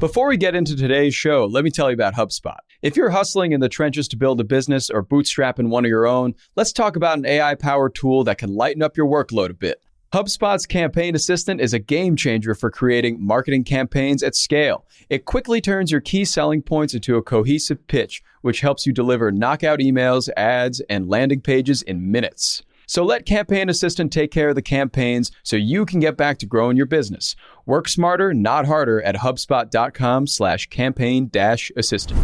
Before we get into today's show, let me tell you about HubSpot. If you're hustling in the trenches to build a business or bootstrapping one of your own, let's talk about an AI-powered tool that can lighten up your workload a bit. HubSpot's Campaign Assistant is a game changer for creating marketing campaigns at scale. It quickly turns your key selling points into a cohesive pitch, which helps you deliver knockout emails, ads, and landing pages in minutes. So let Campaign Assistant take care of the campaigns so you can get back to growing your business. Work smarter, not harder at HubSpot.com/campaign-assistant.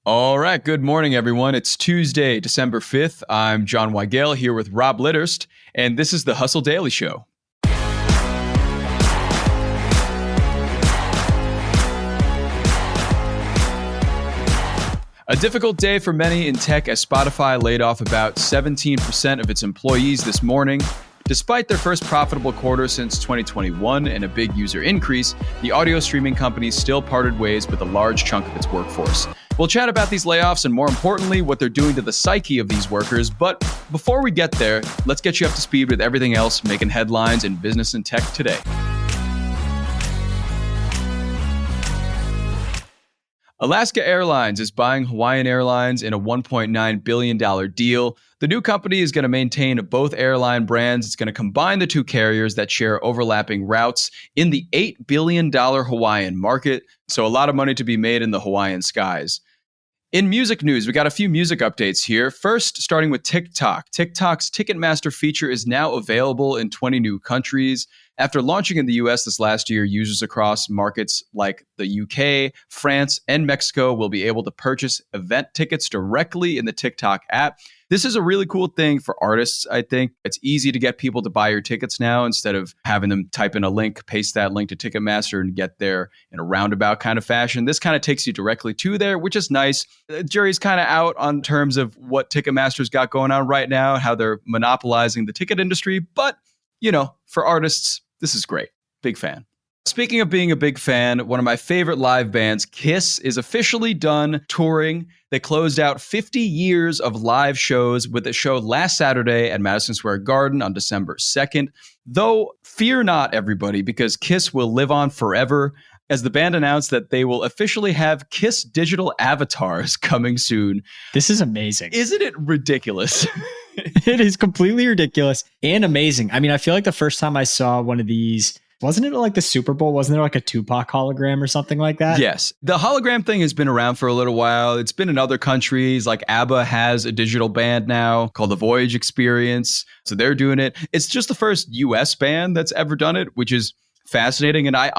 All right, good morning, everyone. It's Tuesday, December 5th. I'm John Weigell here with Rob Litterst, and this is the Hustle Daily Show. A difficult day for many in tech as Spotify laid off about 17% of its employees this morning. Despite their first profitable quarter since 2021 and a big user increase, the audio streaming company still parted ways with a large chunk of its workforce. We'll chat about these layoffs and, more importantly, what they're doing to the psyche of these workers. But before we get there, let's get you up to speed with everything else making headlines in business and tech today. Alaska Airlines is buying Hawaiian Airlines in a $1.9 billion deal. The new company is going to maintain both airline brands. It's going to combine the two carriers that share overlapping routes in the $8 billion Hawaiian market. So a lot of money to be made in the Hawaiian skies. In music news, we got a few music updates here. First, starting with TikTok. TikTok's Ticketmaster feature is now available in 20 new countries. After launching in the US this last year, users across markets like the UK, France, and Mexico will be able to purchase event tickets directly in the TikTok app. This is a really cool thing for artists, I think. It's easy to get people to buy your tickets now instead of having them type in a link, paste that link to Ticketmaster and get there in a roundabout kind of fashion. This kind of takes you directly to there, which is nice. The jury's kind of out on terms of what Ticketmaster's got going on right now, how they're monopolizing the ticket industry. But, you know, for artists, this is great. Big fan. Speaking of being a big fan, one of my favorite live bands, Kiss, is officially done touring. They closed out 50 years of live shows with a show last Saturday at Madison Square Garden on December 2nd. Though, fear not, everybody, because Kiss will live on forever, as the band announced that they will officially have Kiss digital avatars coming soon. This is amazing. Isn't it ridiculous? It is completely ridiculous and amazing. I mean, I feel like the first time I saw one of these, wasn't it like the Super Bowl? Wasn't there like a Tupac hologram or something like that? Yes. The hologram thing has been around for a little while. It's been in other countries. Like ABBA has a digital band now called the Voyage Experience. So they're doing it. It's just the first US band that's ever done it, which is fascinating. And I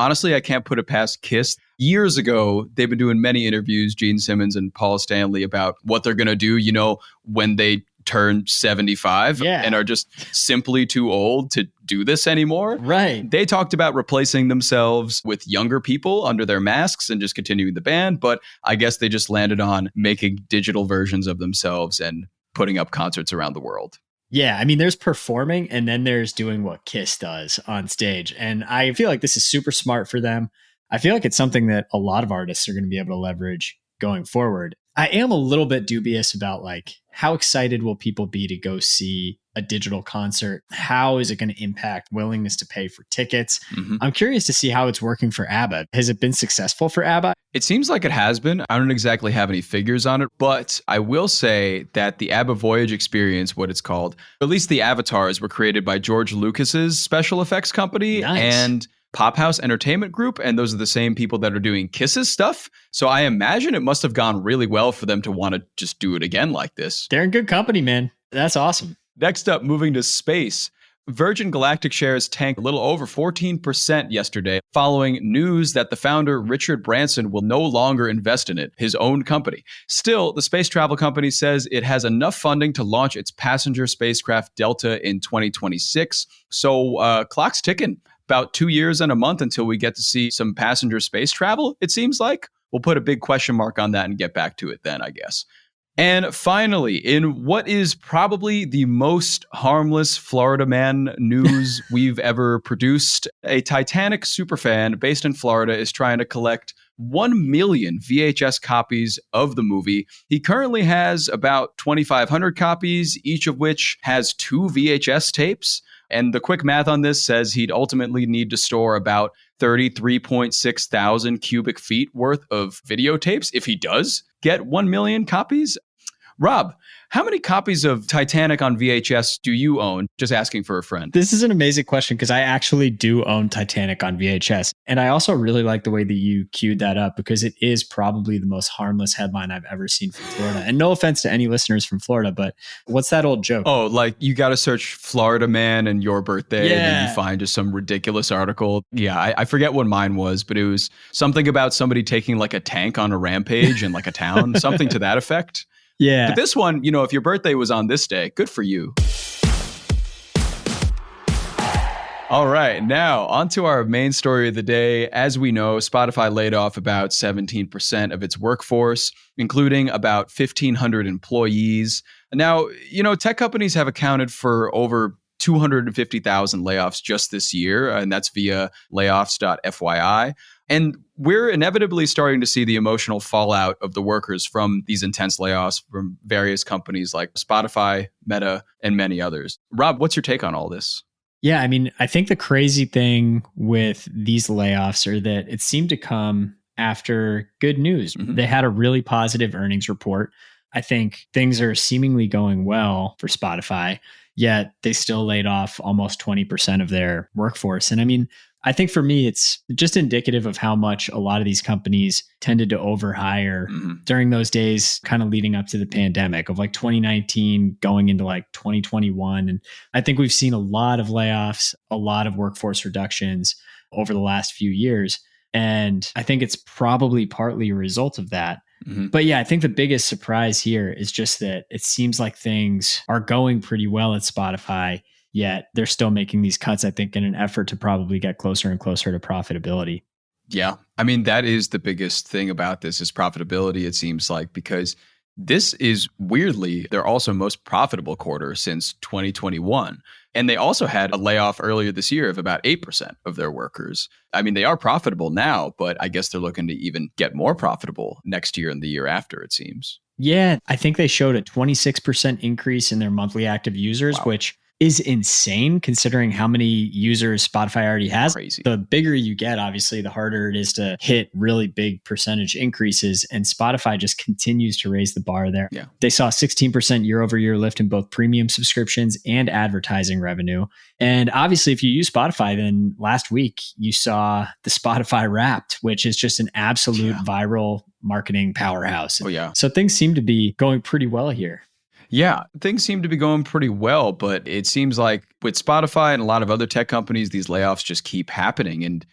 can't put it past Kiss. Years ago, they've been doing many interviews, Gene Simmons and Paul Stanley, about what they're going to do, you know, when they turn 75 and are just simply too old to do this anymore. Right. They talked about replacing themselves with younger people under their masks and just continuing the band. But I guess they just landed on making digital versions of themselves and putting up concerts around the world. Yeah, I mean, there's performing and then there's doing what Kiss does on stage. And I feel like this is super smart for them. I feel like it's something that a lot of artists are going to be able to leverage going forward. I am a little bit dubious about like how excited will people be to go see a digital concert? How is it going to impact willingness to pay for tickets? Mm-hmm. I'm curious to see how it's working for ABBA. Has it been successful for ABBA? It seems like it has been. I don't exactly have any figures on it, but I will say that the ABBA Voyage Experience, what it's called, at least the avatars were created by George Lucas's special effects company. Nice. And Pop House Entertainment Group, and those are the same people that are doing Kiss's stuff. So I imagine it must have gone really well for them to want to just do it again like this. They're in good company, man. That's awesome. Next up, moving to space. Virgin Galactic shares tanked a little over 14% yesterday following news that the founder, Richard Branson, will no longer invest in it, his own company. Still, the space travel company says it has enough funding to launch its passenger spacecraft Delta in 2026. So clock's ticking. About 2 years and a month until we get to see some passenger space travel, it seems like. We'll put a big question mark on that and get back to it then, I guess. And finally, in what is probably the most harmless Florida man news we've ever produced, a Titanic superfan based in Florida is trying to collect 1 million VHS copies of the movie. He currently has about 2,500 copies, each of which has 2 VHS tapes. And the quick math on this says he'd ultimately need to store about 33.6 thousand cubic feet worth of videotapes if he does get 1 million copies. Rob, how many copies of Titanic on VHS do you own? Just asking for a friend. This is an amazing question because I actually do own Titanic on VHS. And I also really like the way that you queued that up because it is probably the most harmless headline I've ever seen from Florida. And no offense to any listeners from Florida, but what's that old joke? Oh, like you got to search Florida man and your birthday and then you find just some ridiculous article. Yeah, I forget what mine was, but it was something about somebody taking like a tank on a rampage in like a town, something to that effect. Yeah. But this one, if your birthday was on this day, good for you. All right, now on to our main story of the day. As we know, Spotify laid off about 17% of its workforce, including about 1,500 employees. Now, tech companies have accounted for over 250,000 layoffs just this year, and that's via layoffs.fyi. And we're inevitably starting to see the emotional fallout of the workers from these intense layoffs from various companies like Spotify, Meta, and many others. Rob, what's your take on all this? Yeah, I mean, I think the crazy thing with these layoffs are that it seemed to come after good news. Mm-hmm. They had a really positive earnings report. I think things are seemingly going well for Spotify, yet they still laid off almost 20% of their workforce. And I mean, I think for me, it's just indicative of how much a lot of these companies tended to overhire during those days, kind of leading up to the pandemic of like 2019 going into like 2021. And I think we've seen a lot of layoffs, a lot of workforce reductions over the last few years. And I think it's probably partly a result of that. But yeah, I think the biggest surprise here is just that it seems like things are going pretty well at Spotify, yet they're still making these cuts, I think, in an effort to probably get closer and closer to profitability. Yeah. I mean, that is the biggest thing about this is profitability, it seems like, because this is weirdly their also most profitable quarter since 2021. And they also had a layoff earlier this year of about 8% of their workers. I mean, they are profitable now, but I guess they're looking to even get more profitable next year and the year after, it seems. Yeah, I think they showed a 26% increase in their monthly active users, which is insane considering how many users Spotify already has. Crazy. The bigger you get, obviously, the harder it is to hit really big percentage increases. And Spotify just continues to raise the bar there. Yeah. They saw 16% year over year lift in both premium subscriptions and advertising revenue. And obviously, if you use Spotify, then last week you saw the Spotify Wrapped, which is just an absolute viral marketing powerhouse. Oh, yeah. So things seem to be going pretty well here. Yeah, things seem to be going pretty well, but it seems like with Spotify and a lot of other tech companies, these layoffs just keep happening. And,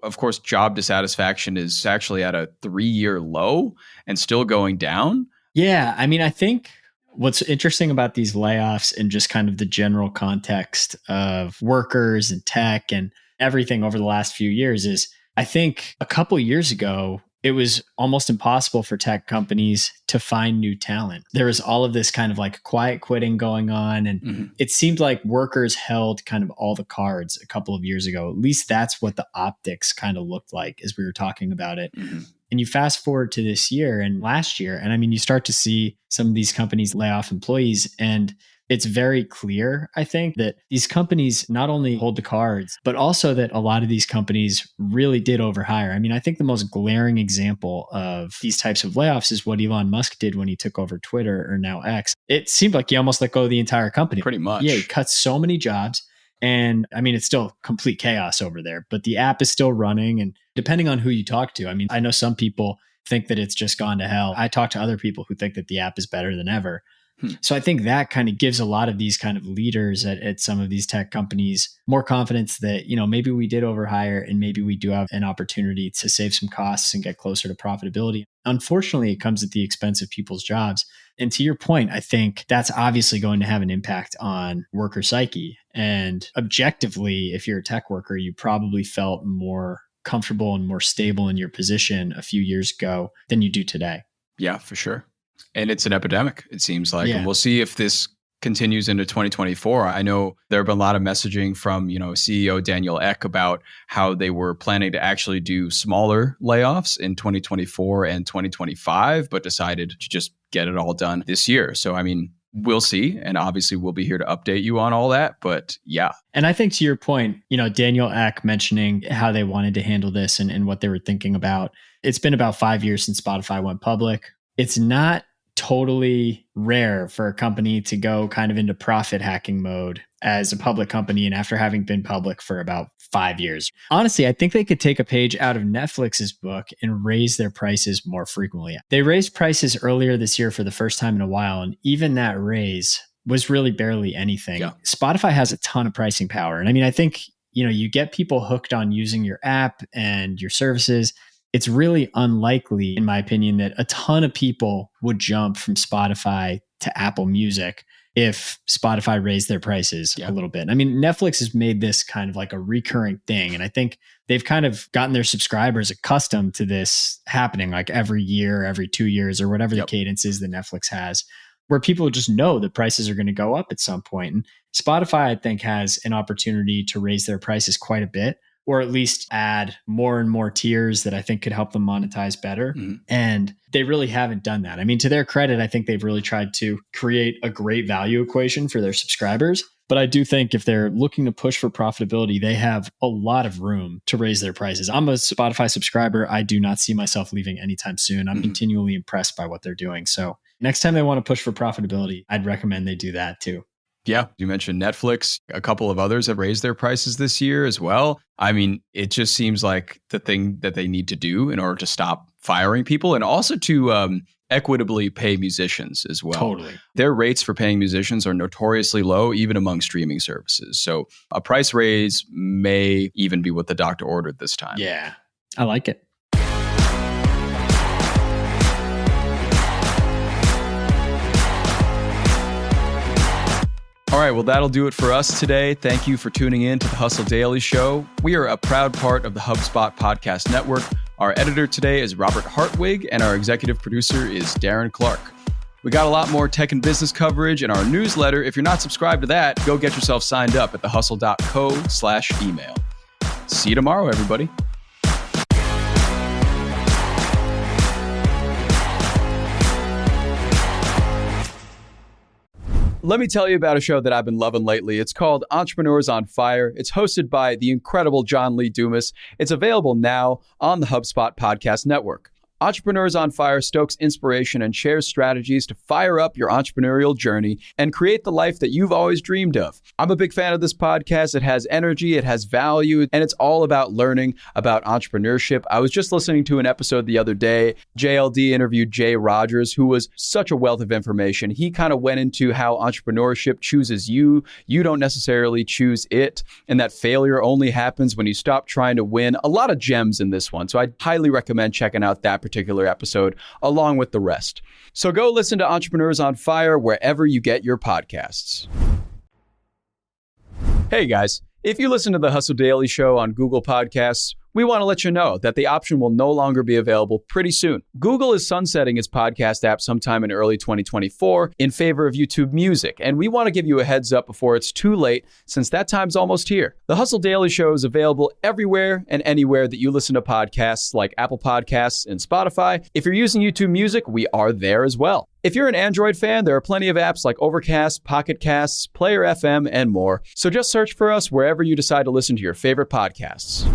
of course, job dissatisfaction is actually at a 3-year low and still going down. Yeah, I mean, I think what's interesting about these layoffs and just kind of the general context of workers and tech and everything over the last few years is I think a couple years ago, it was almost impossible for tech companies to find new talent. There was all of this kind of like quiet quitting going on. And it seemed like workers held kind of all the cards a couple of years ago. At least that's what the optics kind of looked like as we were talking about it. And you fast forward to this year and last year, and I mean, you start to see some of these companies lay off employees, and it's very clear, I think, that these companies not only hold the cards, but also that a lot of these companies really did overhire. I mean, I think the most glaring example of these types of layoffs is what Elon Musk did when he took over Twitter, or now X. It seemed like he almost let go of the entire company. Pretty much. Yeah, he cut so many jobs. And I mean, it's still complete chaos over there, but the app is still running. And depending on who you talk to, I mean, I know some people think that it's just gone to hell. I talk to other people who think that the app is better than ever. So I think that kind of gives a lot of these kind of leaders at some of these tech companies more confidence that, maybe we did overhire and maybe we do have an opportunity to save some costs and get closer to profitability. Unfortunately, it comes at the expense of people's jobs. And to your point, I think that's obviously going to have an impact on worker psyche. And objectively, if you're a tech worker, you probably felt more comfortable and more stable in your position a few years ago than you do today. Yeah, for sure. And it's an epidemic, it seems like. Yeah. And we'll see if this continues into 2024. I know there have been a lot of messaging from, CEO Daniel Ek about how they were planning to actually do smaller layoffs in 2024 and 2025, but decided to just get it all done this year. So, I mean, we'll see. And obviously we'll be here to update you on all that. But yeah. And I think to your point, Daniel Ek mentioning how they wanted to handle this and what they were thinking about. It's been about 5 years since Spotify went public. It's not totally rare for a company to go kind of into profit hacking mode as a public company and after having been public for about 5 years. Honestly, I think they could take a page out of Netflix's book and raise their prices more frequently. They raised prices earlier this year for the first time in a while, and even that raise was really barely anything. Yeah. Spotify has a ton of pricing power. And I mean, I think, you get people hooked on using your app and your services. It's really unlikely, in my opinion, that a ton of people would jump from Spotify to Apple Music if Spotify raised their prices a little bit. I mean, Netflix has made this kind of like a recurring thing. And I think they've kind of gotten their subscribers accustomed to this happening like every year, every 2 years, or whatever the cadence is that Netflix has, where people just know the prices are going to go up at some point. And Spotify, I think, has an opportunity to raise their prices quite a bit, or at least add more and more tiers that I think could help them monetize better. Mm-hmm. And they really haven't done that. I mean, to their credit, I think they've really tried to create a great value equation for their subscribers. But I do think if they're looking to push for profitability, they have a lot of room to raise their prices. I'm a Spotify subscriber. I do not see myself leaving anytime soon. I'm continually impressed by what they're doing. So next time they want to push for profitability, I'd recommend they do that too. Yeah, you mentioned Netflix. A couple of others have raised their prices this year as well. I mean, it just seems like the thing that they need to do in order to stop firing people and also to equitably pay musicians as well. Totally. Their rates for paying musicians are notoriously low, even among streaming services. So a price raise may even be what the doctor ordered this time. Yeah, I like it. All right, well, that'll do it for us today. Thank you for tuning in to the Hustle Daily Show. We are a proud part of the HubSpot Podcast Network. Our editor today is Robert Hartwig, and our executive producer is Darren Clarke. We got a lot more tech and business coverage in our newsletter. If you're not subscribed to that, go get yourself signed up at thehustle.co/email. See you tomorrow, everybody. Let me tell you about a show that I've been loving lately. It's called Entrepreneurs on Fire. It's hosted by the incredible John Lee Dumas. It's available now on the HubSpot Podcast Network. Entrepreneurs on Fire stokes inspiration and shares strategies to fire up your entrepreneurial journey and create the life that you've always dreamed of. I'm a big fan of this podcast. It has energy, it has value, and it's all about learning about entrepreneurship. I was just listening to an episode the other day. JLD interviewed Jay Rogers, who was such a wealth of information. He kind of went into how entrepreneurship chooses you. You don't necessarily choose it, and that failure only happens when you stop trying to win. A lot of gems in this one, so I highly recommend checking out that particular episode along with the rest. So go listen to Entrepreneurs on Fire wherever you get your podcasts. Hey guys, if you listen to the Hustle Daily Show on Google Podcasts, we want to let you know that the option will no longer be available pretty soon. Google is sunsetting its podcast app sometime in early 2024 in favor of YouTube Music, and we want to give you a heads up before it's too late since that time's almost here. The Hustle Daily Show is available everywhere and anywhere that you listen to podcasts like Apple Podcasts and Spotify. If you're using YouTube Music, we are there as well. If you're an Android fan, there are plenty of apps like Overcast, Pocket Casts, Player FM, and more. So just search for us wherever you decide to listen to your favorite podcasts.